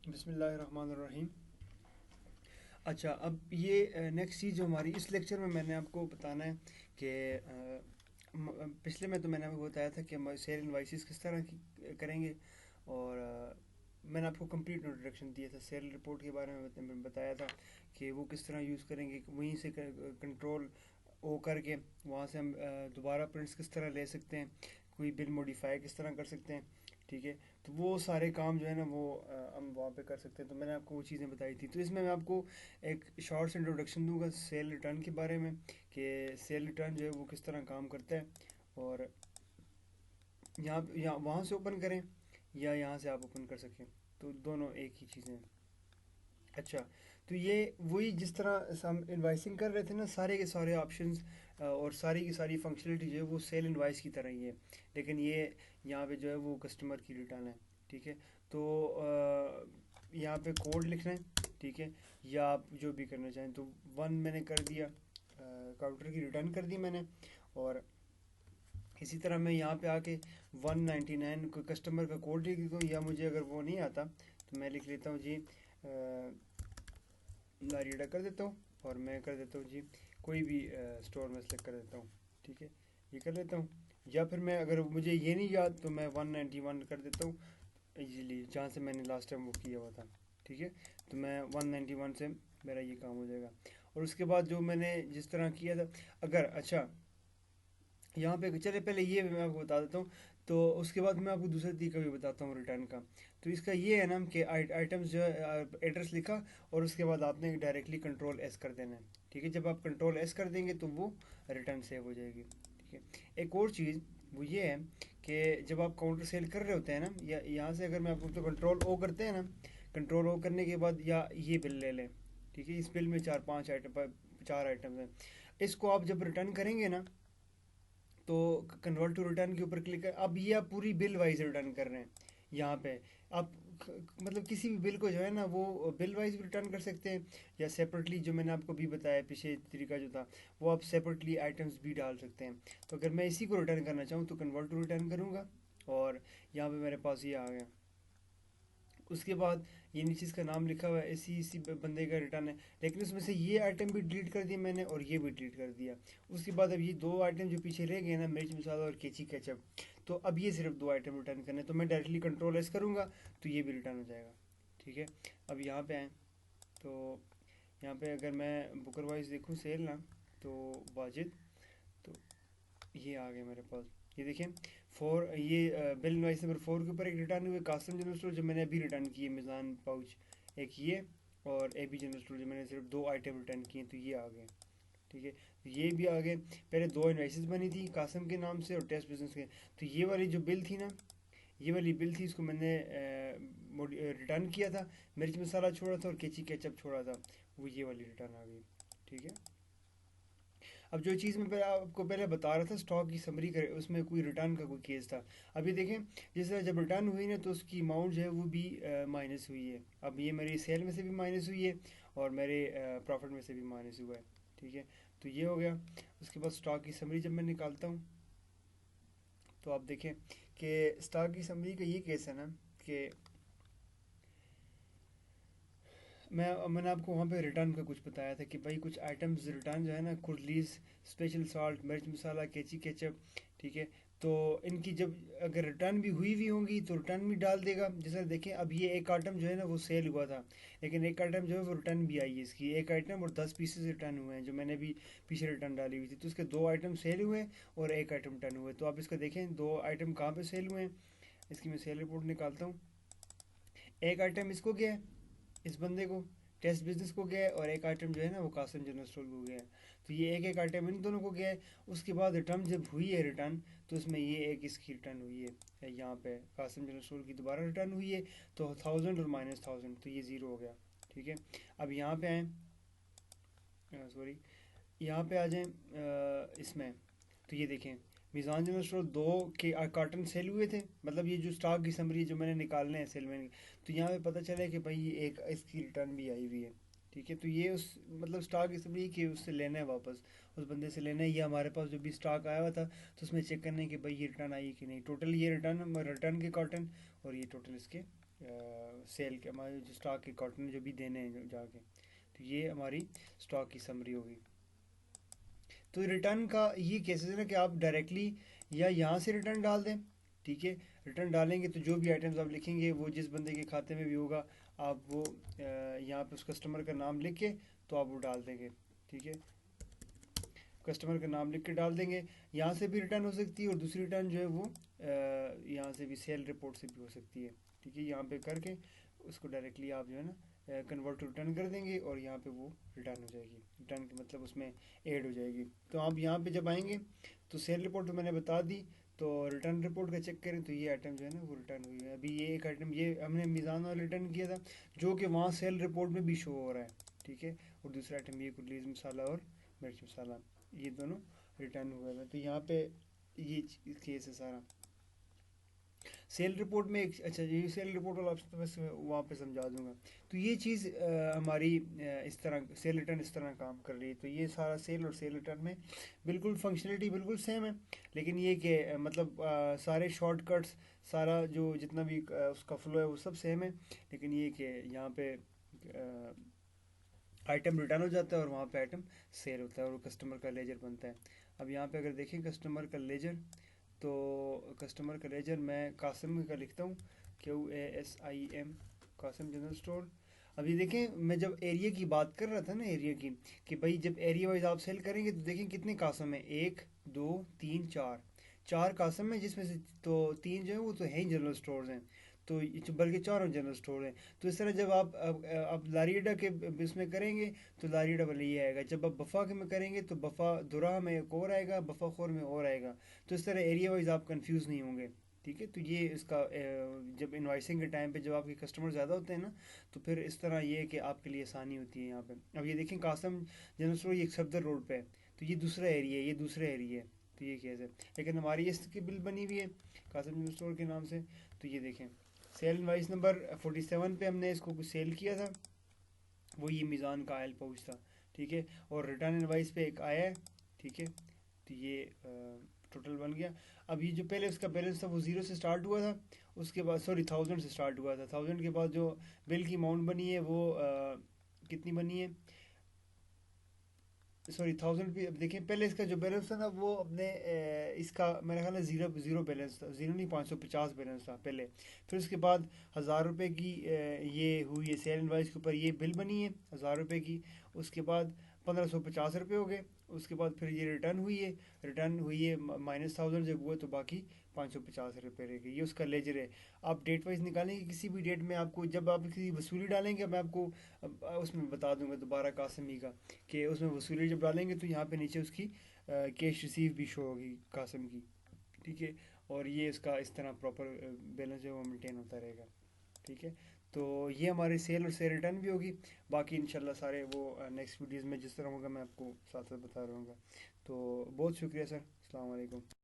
बिस्मिल्लाहिर्रहमानिर्रहीम। अच्छा, अब ये नेक्स्ट चीज़ जो हमारी इस लेक्चर में मैंने आपको बताना है कि पिछले में तो मैंने आपको बताया था कि हम सेल इनवाइसेस किस तरह की करेंगे। और मैंने आपको कंप्लीट इंट्रोडक्शन दिया था, सेल रिपोर्ट के बारे में बताया था कि वो किस तरह यूज़ करेंगे, वहीं से कंट्रोल ओ करके वहाँ से हम दोबारा प्रिंट्स किस तरह ले सकते हैं, कोई बिल मॉडिफाई किस तरह कर सकते हैं। ठीक है, तो वो सारे काम जो है ना वो हम वहाँ पे कर सकते हैं। तो मैंने आपको वो चीज़ें बताई थी। तो इसमें मैं आपको एक शॉर्ट से इंट्रोडक्शन दूंगा सेल रिटर्न के बारे में कि सेल रिटर्न जो है वो किस तरह काम करता है। और यहाँ वहाँ से ओपन करें या यहाँ से आप ओपन कर सकें, तो दोनों एक ही चीज़ें हैं। अच्छा, तो ये वही जिस तरह हम इनवाइसिंग कर रहे थे ना, सारे के सारे ऑप्शंस और सारी की सारी फंक्शनलिटी जो है वो सेल इनवाइस की तरह ही है। लेकिन ये यहाँ पे जो है वो कस्टमर की रिटर्न है। ठीक है, तो यहाँ पे कोड लिखना है। ठीक है, या आप जो भी करना चाहें, तो वन मैंने कर दिया, काउंटर की रिटर्न कर दी मैंने। और इसी तरह मैं यहाँ पे आके 199 को कस्टमर का कोड लिख देता हूँ, या मुझे अगर वो नहीं आता तो मैं लिख लेता हूँ जी, रीडर कर देता हूँ और मैं कर देता हूँ जी कोई भी स्टोर में सेलेक्ट कर देता हूँ। ठीक है, ये कर लेता हूँ। या फिर मैं अगर मुझे ये नहीं याद तो मैं 191 कर देता हूँ इजीली, जहाँ से मैंने लास्ट टाइम वो किया हुआ था। ठीक है, तो मैं 191 से मेरा ये काम हो जाएगा। और उसके बाद जो मैंने जिस तरह किया था, अगर अच्छा यहाँ पे चले पहले ये मैं आपको बता देता हूँ। तो उसके बाद मैं आपको दूसरा तरीका भी बताता हूँ रिटर्न का। तो इसका ये है ना कि आइटम्स जो है एड्रेस लिखा और उसके बाद आपने डायरेक्टली कंट्रोल एस कर देना है। ठीक है, जब आप कंट्रोल एस कर देंगे तो वो रिटर्न सेव हो जाएगी। ठीक है, एक और चीज़ वो ये है कि जब आप काउंटर सेल कर रहे होते हैं ना, या यहाँ से अगर मैं आपको तो कंट्रोल ओ करते हैं ना, कंट्रोल ओ करने के बाद या ये बिल ले लें। ठीक है, इस बिल में चार पाँच आइटम, चार आइटम्स हैं। इसको आप जब रिटर्न करेंगे ना, तो कन्वर्ट टू रिटर्न के ऊपर क्लिक कर, अब ये आप पूरी बिल वाइज रिटर्न कर रहे हैं। यहाँ पे आप मतलब किसी भी बिल को जो है ना वो बिल वाइज भी रिटर्न कर सकते हैं, या सेपरेटली जो मैंने आपको भी बताया पीछे तरीका जो था, वो आप सेपरेटली आइटम्स भी डाल सकते हैं। तो अगर मैं इसी को रिटर्न करना चाहूँ तो कन्वर्ट टू रिटर्न करूँगा और यहाँ पे मेरे पास ये आ गया। उसके बाद ये नीचे इसका नाम लिखा हुआ है, इसी इसी बंदे का रिटर्न है। लेकिन उसमें से ये आइटम भी डिलीट कर दिया मैंने और ये भी डिलीट कर दिया। उसके बाद अब ये दो आइटम जो पीछे रह गए ना, मिर्च मसाला और केची केचप, तो अब ये सिर्फ दो आइटम रिटर्न करने, तो मैं डायरेक्टली कंट्रोल एस करूँगा तो ये भी रिटर्न हो जाएगा। ठीक है, अब यहाँ पे आए तो यहाँ पे अगर मैं बुकर वाइज देखूँ सेल ना, तो वाजिद, तो ये आ गया मेरे पास। ये देखें, फोर ये बिल इनवाइस नंबर 4 के ऊपर एक रिटर्न हुए कासम जनरल स्टोर जो मैंने अभी रिटर्न किए, मिज़ान पाउच एक ये, और ए बी जनरल स्टोर जो मैंने सिर्फ दो आइटम रिटर्न किए, तो ये आ गए। ठीक है, तो ये भी आ गए। पहले दो इन्वाइसेस बनी थी कासम के नाम से और टेस्ट बिजनेस के, तो ये वाली जो बिल थी ना, ये वाली बिल थी, इसको मैंने रिटर्न किया था, मिर्च मसाला छोड़ा था और केची केचप छोड़ा था, वो ये वाली रिटर्न आ गई। ठीक है, अब जो चीज़ मैं आपको पहले बता रहा था स्टॉक की समरी कर, उसमें कोई रिटर्न का कोई केस था। अभी देखें, जैसे जब रिटर्न हुई ना तो उसकी अमाउंट जो है वो भी माइनस हुई है। अब ये मेरी सेल में से भी माइनस हुई है और मेरे प्रॉफिट में से भी माइनस हुआ है। ठीक है, तो ये हो गया। उसके बाद स्टॉक की समरी जब मैं निकालता हूँ, तो आप देखें कि स्टॉक की समरी का ये केस है ना कि मैंने आपको वहाँ पे रिटर्न का कुछ बताया था कि भाई कुछ आइटम्स रिटर्न जो है ना, कुर्लीस, स्पेशल सॉल्ट, मिर्च मसाला, केची केचप। ठीक है, तो इनकी जब अगर रिटर्न भी हुई हुई होंगी तो रिटर्न भी डाल देगा। जैसे देखें, अब ये एक आइटम जो है ना वो सेल हुआ था, लेकिन एक आइटम जो है वो रिटर्न भी आई है। इसकी एक आइटम और 10 पीसेस रिटर्न हुए हैं जो मैंने भी पीछे रिटर्न डाली हुई थी, तो उसके दो आइटम सेल हुए और एक आइटम रिटर्न हुए। तो आप इसका देखें दो आइटम कहाँ पे सेल हुए हैं। इसकी मैं सेल रिपोर्ट निकालता हूँ। एक आइटम इसको गया है, इस बंदे को, टेस्ट बिजनेस को गया है, और एक आइटम जो है ना वो कासिम जनरल स्टोर को गया है। तो ये एक एक आइटम इन दोनों को गया है। उसके बाद रिटर्न जब हुई है रिटर्न, तो उसमें ये एक इसकी रिटर्न हुई है, यहाँ पे कासिम जनरल स्टोर की दोबारा रिटर्न हुई है, तो 1000 और -1000, तो ये ज़ीरो हो गया। ठीक है, अब यहाँ पे आए, सॉरी, यहाँ पे आ जाएं इसमें, तो ये देखें मिज़ान जनरल स्टोर दो के कार्टन सेल हुए थे, मतलब ये जो स्टॉक की समरी जो मैंने निकालने हैं सेल में, तो यहाँ पे पता चला कि भाई ये एक इसकी रिटर्न भी आई हुई है। ठीक है, तो ये उस मतलब स्टॉक की समरी कि उससे लेना है वापस, उस बंदे से लेना है। ये हमारे पास जो भी स्टॉक आया हुआ था तो उसमें चेक करना है कि भाई ये रिटर्न आई है कि नहीं। टोटल ये रिटर्न रिटर्न के कार्टन और ये टोटल इसके सेल के हमारे जो स्टॉक के कॉटन जो भी देने हैं जाके, तो ये हमारी स्टॉक की समरी होगी। तो रिटर्न का ये केसेस है ना कि आप डायरेक्टली या यहाँ से रिटर्न डाल दें, ठीक है। रिटर्न डालेंगे तो जो भी आइटम्स आप लिखेंगे वो जिस बंदे के खाते में भी होगा, आप वो यहाँ पे उस कस्टमर का नाम लिख के तो आप वो डाल देंगे, ठीक है। कस्टमर का नाम लिख के डाल देंगे। यहाँ से भी रिटर्न हो सकती है और दूसरी रिटर्न जो है वो यहाँ से भी सेल रिपोर्ट से भी हो सकती है, ठीक है। यहाँ पे करके उसको डायरेक्टली आप जो है ना कन्वर्ट टू रिटर्न कर देंगे और यहाँ पे वो रिटर्न हो जाएगी। रिटर्न का मतलब उसमें ऐड हो जाएगी। तो आप यहाँ पे जब आएंगे तो सेल रिपोर्ट तो मैंने बता दी, तो रिटर्न रिपोर्ट का चेक करें तो ये आइटम जो है ना वो रिटर्न हुई है। अभी ये एक आइटम ये हमने मीज़ान वाला रिटर्न किया था जो कि वहाँ सेल रिपोर्ट में भी शो हो रहा है, ठीक है। और दूसरा आइटम ये कुलीज़ मसाला और मिर्च मसाला, ये दोनों रिटर्न हुए हैं। तो यहाँ पे ये केस है सारा। सेल रिपोर्ट में एक अच्छा ये सेल रिपोर्ट वाला ऑप्शन तो मैं वहाँ पे समझा दूंगा। तो ये चीज़ हमारी इस तरह सेल रिटर्न इस तरह काम कर रही है। तो ये सारा सेल और सेल रिटर्न में बिल्कुल फंक्शनलिटी बिल्कुल सेम है, लेकिन ये कि मतलब सारे शॉर्टकट्स सारा जो जितना भी उसका फ्लो है वो सब सेम है, लेकिन ये कि यहाँ पे आइटम रिटर्न हो जाता है और वहाँ पे आइटम सेल होता है और कस्टमर का लेजर बनता है। अब यहाँ पे अगर देखें कस्टमर का लेजर, तो कस्टमर का लेजर मैं कासिम का लिखता हूँ, QASIM, कासिम जनरल स्टोर। अभी देखें मैं जब एरिया की बात कर रहा था ना, एरिया की, कि भाई जब एरिया वाइज आप सेल करेंगे तो देखें कितने कासम है, 1 2 3 4, 4 कासम है जिसमें से तो 3 जो है वो तो है ही जनरल स्टोर्स हैं, तो बल्कि चारों जनरल स्टोर हैं। तो इस तरह जब आप अब लारियडा के इसमें करेंगे तो लारियडा वाला ये आएगा, जब आप बफ़ा के में करेंगे तो बफ़ा दुरा में एक और आएगा, बफ़ा खोर में और आएगा। तो इस तरह एरिया वाइज आप कंफ्यूज नहीं होंगे, ठीक है। तो ये इसका जब इन्वाइसिंग के टाइम पे जब आपके कस्टमर ज़्यादा होते हैं ना, तो फिर इस तरह ये है कि आपके लिए आसानी होती है यहाँ पे। अब ये देखें कासम जनरल स्टोर ये सफदर रोड पे है, तो ये दूसरा एरिया है, ये दूसरा एरिया है, तो ये केस है। लेकिन हमारी इसकी बिल बनी हुई है कासम जनरल स्टोर के नाम से। तो ये देखें सेल इनवाइस नंबर 47 पे हमने इसको कुछ सेल किया था, वो ये मीज़ान का आयल पाउच था, ठीक है। और रिटर्न इनवाइस पे एक आया है, ठीक है। तो ये टोटल बन गया। अब ये जो पहले उसका बैलेंस था वो 0 से स्टार्ट हुआ था, उसके बाद सॉरी 1000 से स्टार्ट हुआ था। 1000 के बाद जो बिल की अमाउंट बनी है वो कितनी बनी है, सॉरी 1000 पे। अब देखिए पहले इसका जो बैलेंस था ना वो अपने इसका मेरा ख्याल है ज़ीरो ज़ीरो बैलेंस था, ज़ीरो नहीं 550 बैलेंस था पहले। फिर उसके बाद 1000 रुपये की ये हुई है सेल इनवाइस के ऊपर ये बिल बनी है 1000 रुपये की। उसके बाद 1550 रुपये हो गए। उसके बाद फिर ये रिटर्न हुई है -1000 जब हुआ तो बाकी 550 रुपये रह गए। ये उसका लेजर है। आप डेट वाइज निकालेंगे किसी भी डेट में, आपको जब आप किसी वसूली डालेंगे मैं आपको उसमें बता दूंगा दोबारा कासमी का, कि उसमें वसूली जब डालेंगे तो यहाँ पे नीचे उसकी कैश रिसीव भी शो होगी कासम की, ठीक है। और ये इसका इस तरह प्रॉपर बैलेंस जो है वो मेंटेन होता रहेगा, ठीक है। तो ये हमारे सेल और सेल रिटर्न भी होगी। बाकी इंशाल्लाह सारे वो नेक्स्ट वीडियोज़ में जिस तरह होगा मैं आपको साथ साथ बता रहूँगा। तो बहुत शुक्रिया सर, अस्सलाम वालेकुम।